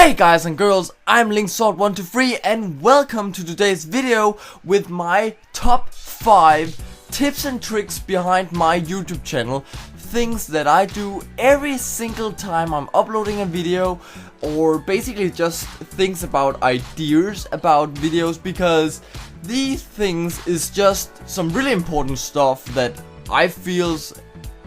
Hey guys and girls, I'm LinkSword123 and welcome to today's video with my top 5 tips and tricks behind my YouTube channel. Things that I do every single time I'm uploading a video, or basically just things about ideas about videos, because these things is just some really important stuff that I feel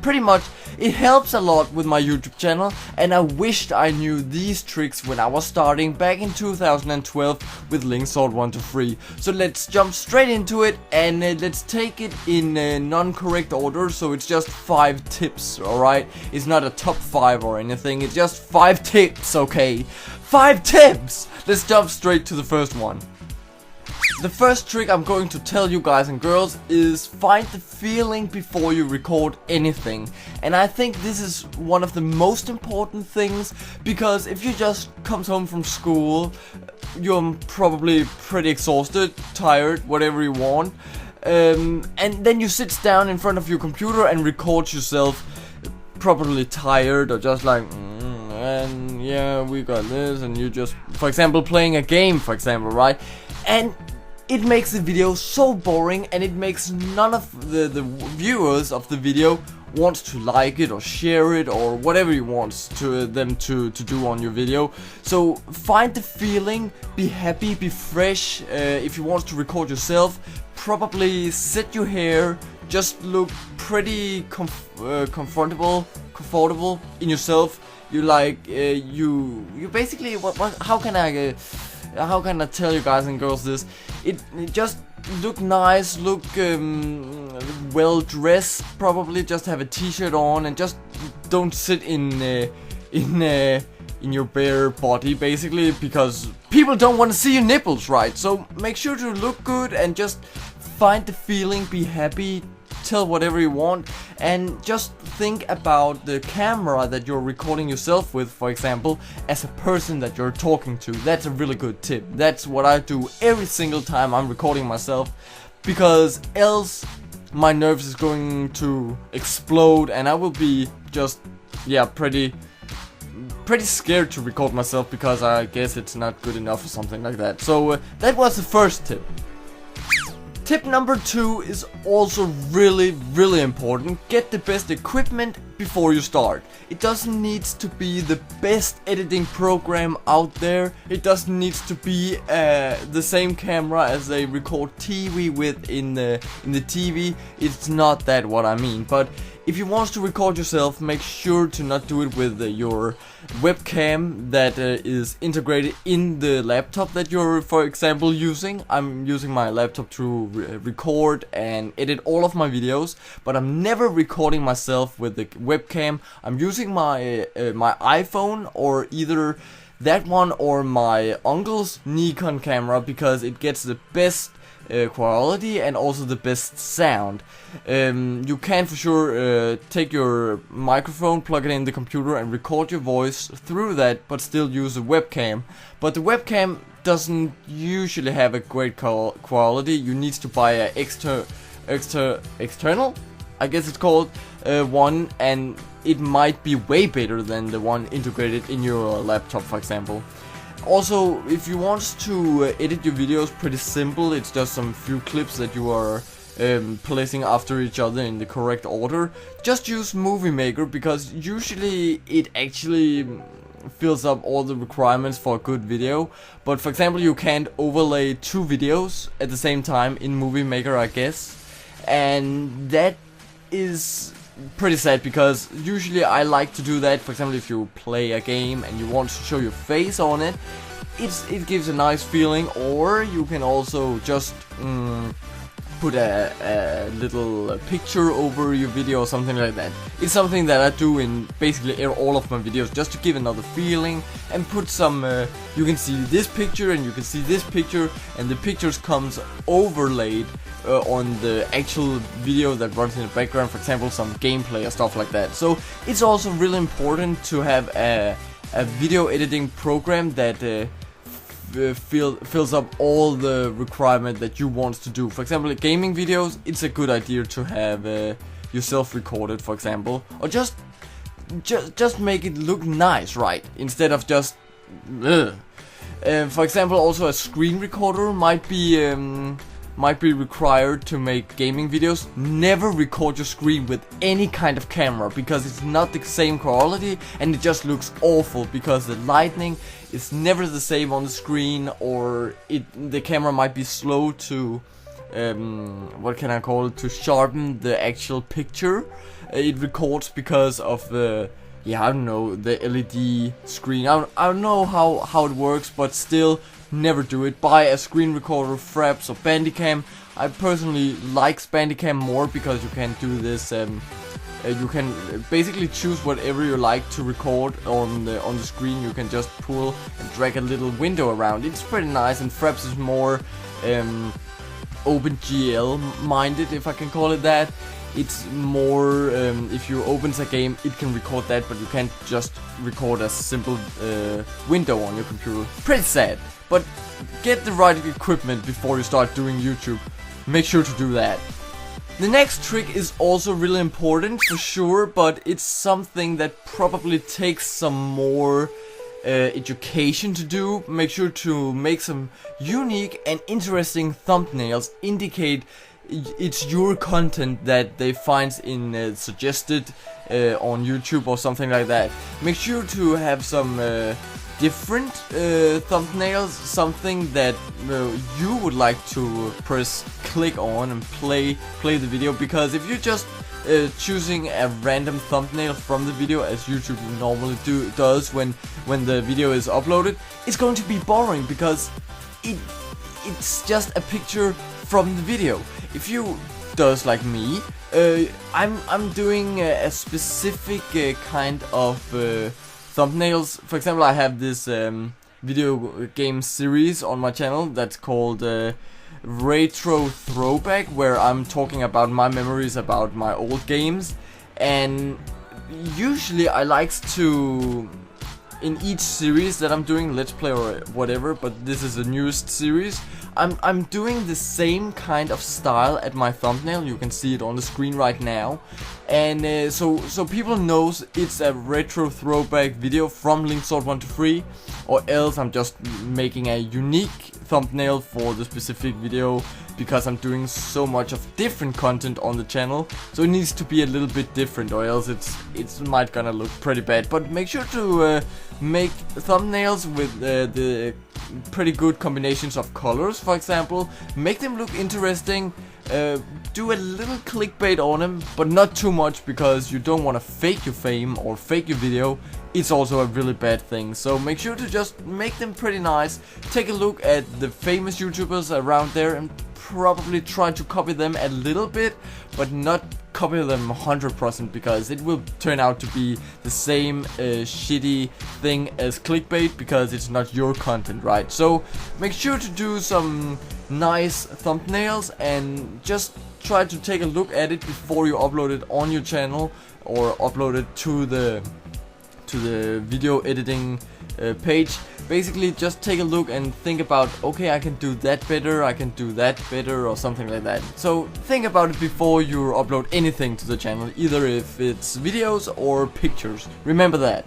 pretty much it helps a lot with my YouTube channel, and I wished I knew these tricks when I was starting back in 2012 with LinkSword123. So let's jump straight into it and let's take it in non-correct order, so it's just 5 tips, alright? It's not a top 5 or anything, it's just 5 tips, okay? 5 tips! Let's jump straight to the first one. The first trick I'm going to tell you guys and girls is find the feeling before you record anything. And I think this is one of the most important things, because if you just come home from school, you're probably pretty exhausted, tired, whatever you want, and then you sit down in front of your computer and record yourself probably tired, or just like and yeah, we got this, and you just, for example, playing a game, for example, right? And it makes the video so boring, and it makes none of the viewers of the video wants to like it or share it or whatever you want them to do on your video. So find the feeling, be happy, be fresh. If you want to record yourself, probably set your hair, just look pretty comfortable in yourself. You like you basically how can I tell you guys and girls this? It just look nice, look well dressed, probably just have a t-shirt on, and just don't sit in your bare body, basically, because people don't want to see your nipples, right? So make sure to look good and just find the feeling, be happy, tell whatever you want, and just think about the camera that you're recording yourself with, for example, as a person that you're talking to. That's a really good tip. That's what I do every single time I'm recording myself, because else my nerves is going to explode and I will be just, yeah, pretty scared to record myself, because I guess it's not good enough or something like that. So that was the first tip. Tip number 2 is also really important. Get the best equipment before you start. It doesn't need to be the best editing program out there. It doesn't need to be the same camera as they record TV with in the TV. It's not that what I mean. But if you want to record yourself, make sure to not do it with your webcam that is integrated in the laptop that you're, for example, using. I'm using my laptop to record and edit all of my videos, but I'm never recording myself with the webcam. I'm using my my iPhone, or either that one or my uncle's Nikon camera, because it gets the best quality and also the best sound. You can for sure take your microphone, plug it in the computer and record your voice through that, but still use a webcam. But the webcam doesn't usually have a great quality. You need to buy a external, I guess it's called, one, and it might be way better than the one integrated in your laptop, for example. Also, if you want to edit your videos, pretty simple. It's just some few clips that you are placing after each other in the correct order. Just use Movie Maker, because usually it actually fills up all the requirements for a good video. But for example, you can't overlay 2 videos at the same time in Movie Maker, I guess. And that is pretty sad, because usually I like to do that. For example, if you play a game and you want to show your face on it, it gives a nice feeling. Or you can also just put a little picture over your video or something like that. It's something that I do in basically all of my videos, just to give another feeling and put some you can see this picture and you can see this picture, and the pictures comes overlaid on the actual video that runs in the background, for example some gameplay or stuff like that. So it's also really important to have a video editing program that fills up all the requirement that you want to do. For example, gaming videos, it's a good idea to have yourself recorded, for example, or just make it look nice, right? Instead of just For example, also a screen recorder might be required to make gaming videos. Never record your screen with any kind of camera, because it's not the same quality and it just looks awful, because the lighting is never the same on the screen, or the camera might be slow to what can I call it, to sharpen the actual picture it records because of the, yeah, I don't know, the LED screen. I don't know how it works, but still, never do it. Buy a screen recorder, Fraps or Bandicam. I personally like Bandicam more because you can do this. You can basically choose whatever you like to record on the screen. You can just pull and drag a little window around. It's pretty nice, and Fraps is more OpenGL minded, if I can call it that. It's more, if you opens a game, it can record that, but you can't just record a simple window on your computer. Pretty sad, but get the right equipment before you start doing YouTube. Make sure to do that. The next trick is also really important for sure, but it's something that probably takes some more education to do. Make sure to make some unique and interesting thumbnails, indicate it's your content that they find in suggested on YouTube or something like that. Make sure to have some different thumbnails, something that you would like to press click on and play the video, because if you're just choosing a random thumbnail from the video, as YouTube normally does when the video is uploaded, it's going to be boring, because it's just a picture from the video. If you does like me, I'm doing a specific kind of thumbnails. For example, I have this video game series on my channel that's called Retro Throwback, where I'm talking about my memories about my old games. And usually I like to, in each series that I'm doing, Let's Play or whatever, but this is the newest series, I'm doing the same kind of style at my thumbnail. You can see it on the screen right now, and so people knows it's a retro throwback video from Linksword123, or else I'm just making a unique thumbnail for the specific video, because I'm doing so much of different content on the channel, so it needs to be a little bit different, or else it's might gonna look pretty bad. But make sure to make thumbnails with the pretty good combinations of colors, for example. Make them look interesting. Do a little clickbait on them, but not too much, because you don't want to fake your fame or fake your video. It's also a really bad thing. So make sure to just make them pretty nice. Take a look at the famous YouTubers around there and probably try to copy them a little bit, but not copy them 100%, because it will turn out to be the same shitty thing as clickbait, because it's not your content, right? So make sure to do some nice thumbnails and just try to take a look at it before you upload it on your channel or upload it to the video editing page. Basically, just take a look and think about, okay, I can do that better, I can do that better, or something like that. So think about it before you upload anything to the channel, either if it's videos or pictures. Remember that.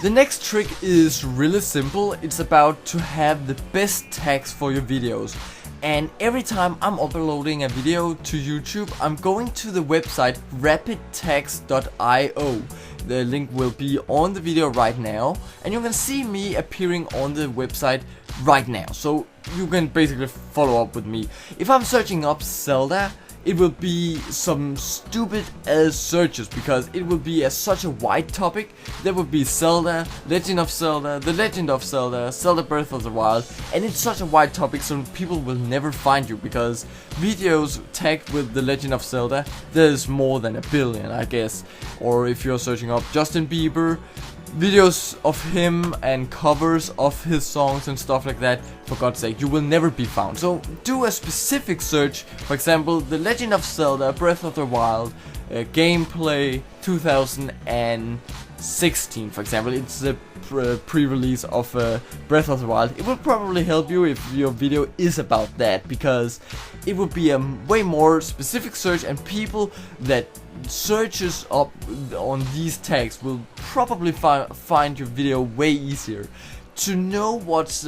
The next trick is really simple. It's about to have the best tags for your videos. And every time I'm uploading a video to YouTube, I'm going to the website rapidtags.io. The link will be on the video right now, and you can see me appearing on the website right now, so you can basically follow up with me. If I'm searching up Zelda, it will be some stupid ass searches, because it will be such a wide topic. There will be Zelda, Legend of Zelda, The Legend of Zelda, Zelda Breath of the Wild, and it's such a wide topic, so people will never find you, because videos tagged with The Legend of Zelda, there's more than 1 billion, I guess. Or if you're searching up Justin Bieber, videos of him and covers of his songs and stuff like that, for God's sake, you will never be found. So do a specific search, for example, The Legend of Zelda, Breath of the Wild, gameplay 2016, for example. It's the pre-release of Breath of the Wild. It will probably help you if your video is about that, because it will be a way more specific search, and people that searches up on these tags will probably find your video way easier, to know what's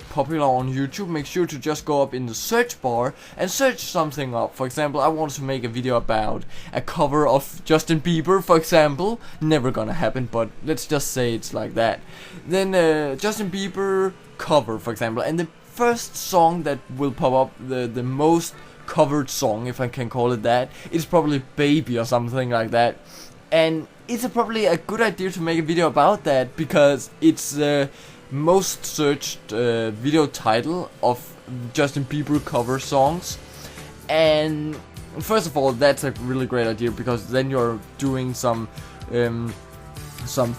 popular on YouTube, make sure to just go up in the search bar and search something up. For example, I want to make a video about a cover of Justin Bieber, for example. Never gonna happen, but let's just say it's like that. Then Justin Bieber cover, for example, and the first song that will pop up, the most covered song, if I can call it that, is probably Baby or something like that. And it's probably a good idea to make a video about that, because it's the most searched video title of Justin Bieber cover songs. And first of all, that's a really great idea, because then you're doing some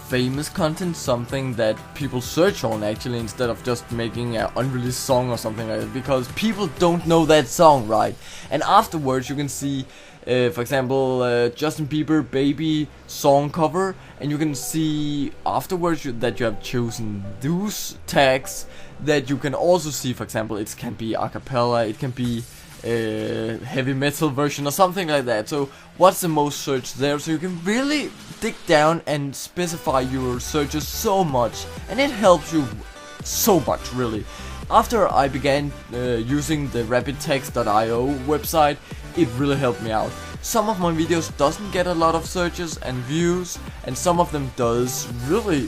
famous content, something that people search on actually, instead of just making an unreleased song or something like that, because people don't know that song, right? And afterwards you can see for example, Justin Bieber Baby song cover, and you can see afterwards that you have chosen those tags. That you can also see, for example, it can be a cappella, it can be heavy metal version or something like that. So what's the most searched there, so you can really dig down and specify your searches so much, and it helps you so much really. After I began using the rapidtext.io website, it really helped me out. Some of my videos doesn't get a lot of searches and views, and some of them does really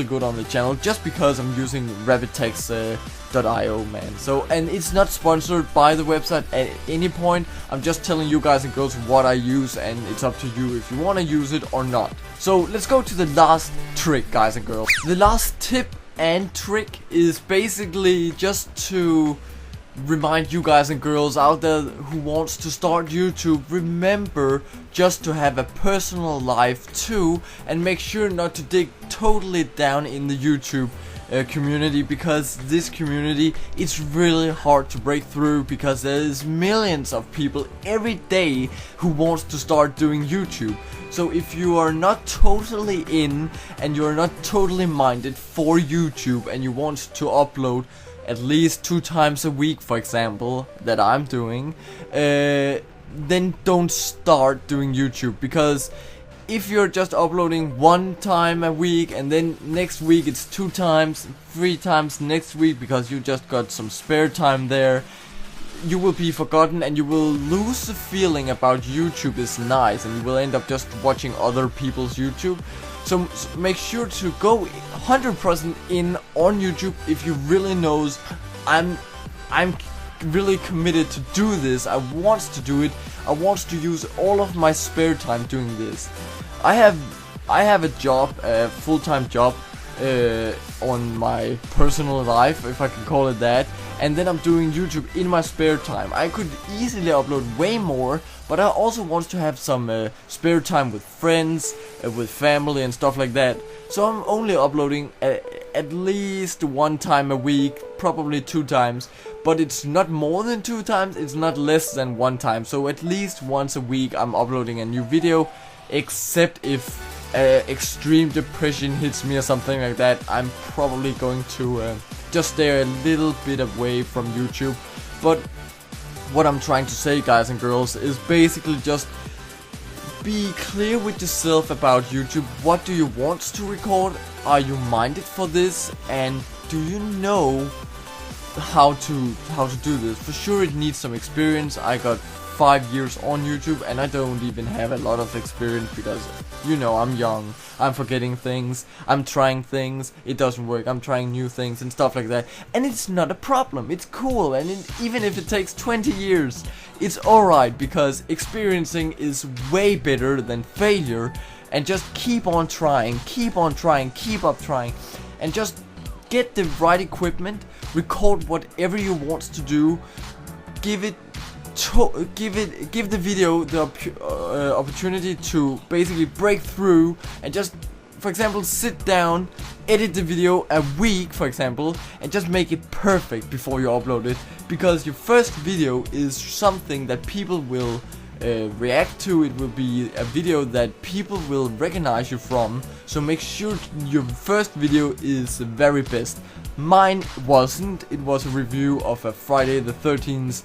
good on the channel, just because I'm using rapidtext.io, man. So, and it's not sponsored by the website at any point. I'm just telling you guys and girls what I use, and it's up to you if you want to use it or not. So let's go to the last trick, guys and girls. The last tip and trick is basically just to remind you guys and girls out there who wants to start YouTube, remember just to have a personal life too, and make sure not to dig totally down in the YouTube community, because this community is really hard to break through, because there's millions of people every day who wants to start doing YouTube. So if you are not totally in, and you're not totally minded for YouTube, and you want to upload at least 2 times a week, for example, that I'm doing, then don't start doing YouTube. Because if you're just uploading 1 time a week, and then next week it's 2 times, 3 times next week, because you just got some spare time there, you will be forgotten, and you will lose the feeling about YouTube is nice, and you will end up just watching other people's YouTube. So make sure to go 100% in on YouTube if you really knows I'm really committed to do this. I want to do it. I want to use all of my spare time doing this. I have a job, a full-time job on my personal life, if I can call it that, and then I'm doing YouTube in my spare time. I could easily upload way more, but I also want to have some spare time with friends, with family and stuff like that. So I'm only uploading at least 1 time a week, probably 2 times, but it's not more than 2 times, it's not less than 1 time. So at least once a week I'm uploading a new video, except if extreme depression hits me or something like that. I'm probably going to just stay a little bit away from YouTube. But what I'm trying to say, guys and girls, is basically just be clear with yourself about YouTube. What do you want to record? Are you minded for this? And do you know how to do this? For sure it needs some experience. I got 5 years on YouTube, and I don't even have a lot of experience, because you know, I'm young, I'm forgetting things, I'm trying things, it doesn't work, I'm trying new things and stuff like that, and it's not a problem, it's cool. And even if it takes 20 years, it's alright, because experiencing is way better than failure. And just keep on trying, keep on trying, keep up trying, and just get the right equipment, record whatever you want to do, give the video the opportunity to basically break through, and just, for example, sit down, edit the video a week, for example, and just make it perfect before you upload it, because your first video is something that people will react to. It will be a video that people will recognize you from, so make sure your first video is the very best. Mine wasn't. It was a review of a Friday the 13th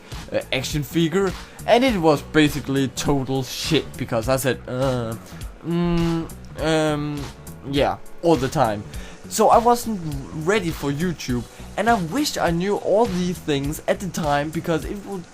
action figure, and it was basically total shit, because I said yeah, all the time. So I wasn't ready for YouTube, and I wished I knew all these things at the time, because it would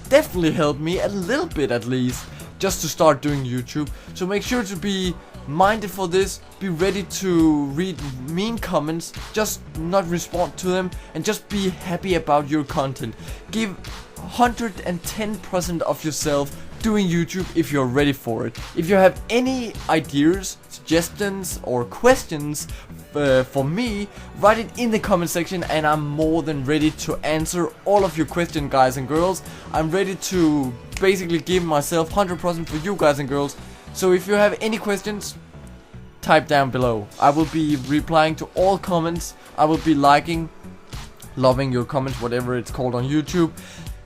definitely help me a little bit at least just to start doing YouTube. So make sure to be minded for this, be ready to read mean comments, just not respond to them, and just be happy about your content. Give 110% of yourself doing YouTube if you're ready for it. If you have any ideas, suggestions or questions for me, write it in the comment section, and I'm more than ready to answer all of your questions, guys and girls. I'm ready to basically give myself 100% for you guys and girls. So if you have any questions, type down below. I will be replying to all comments. I will be liking, loving your comments, whatever it's called on YouTube.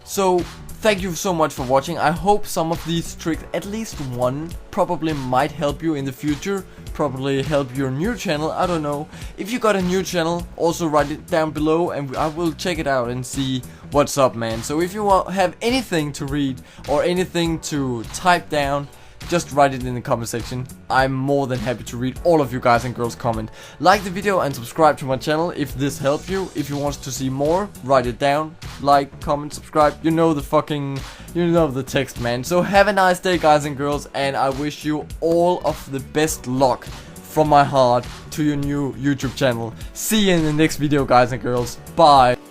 So thank you so much for watching. I hope some of these tricks, at least one, probably might help you in the future. Probably help your new channel, I don't know. If you got a new channel, also write it down below and I will check it out and see what's up, man. So if you have anything to read or anything to type down, just write it in the comment section. I'm more than happy to read all of you guys and girls comment. Like the video and subscribe to my channel if this helped you. If you want to see more, write it down. Like, comment, subscribe. You know the text, man. So have a nice day, guys and girls, and I wish you all of the best luck from my heart to your new YouTube channel. See you in the next video, guys and girls. Bye.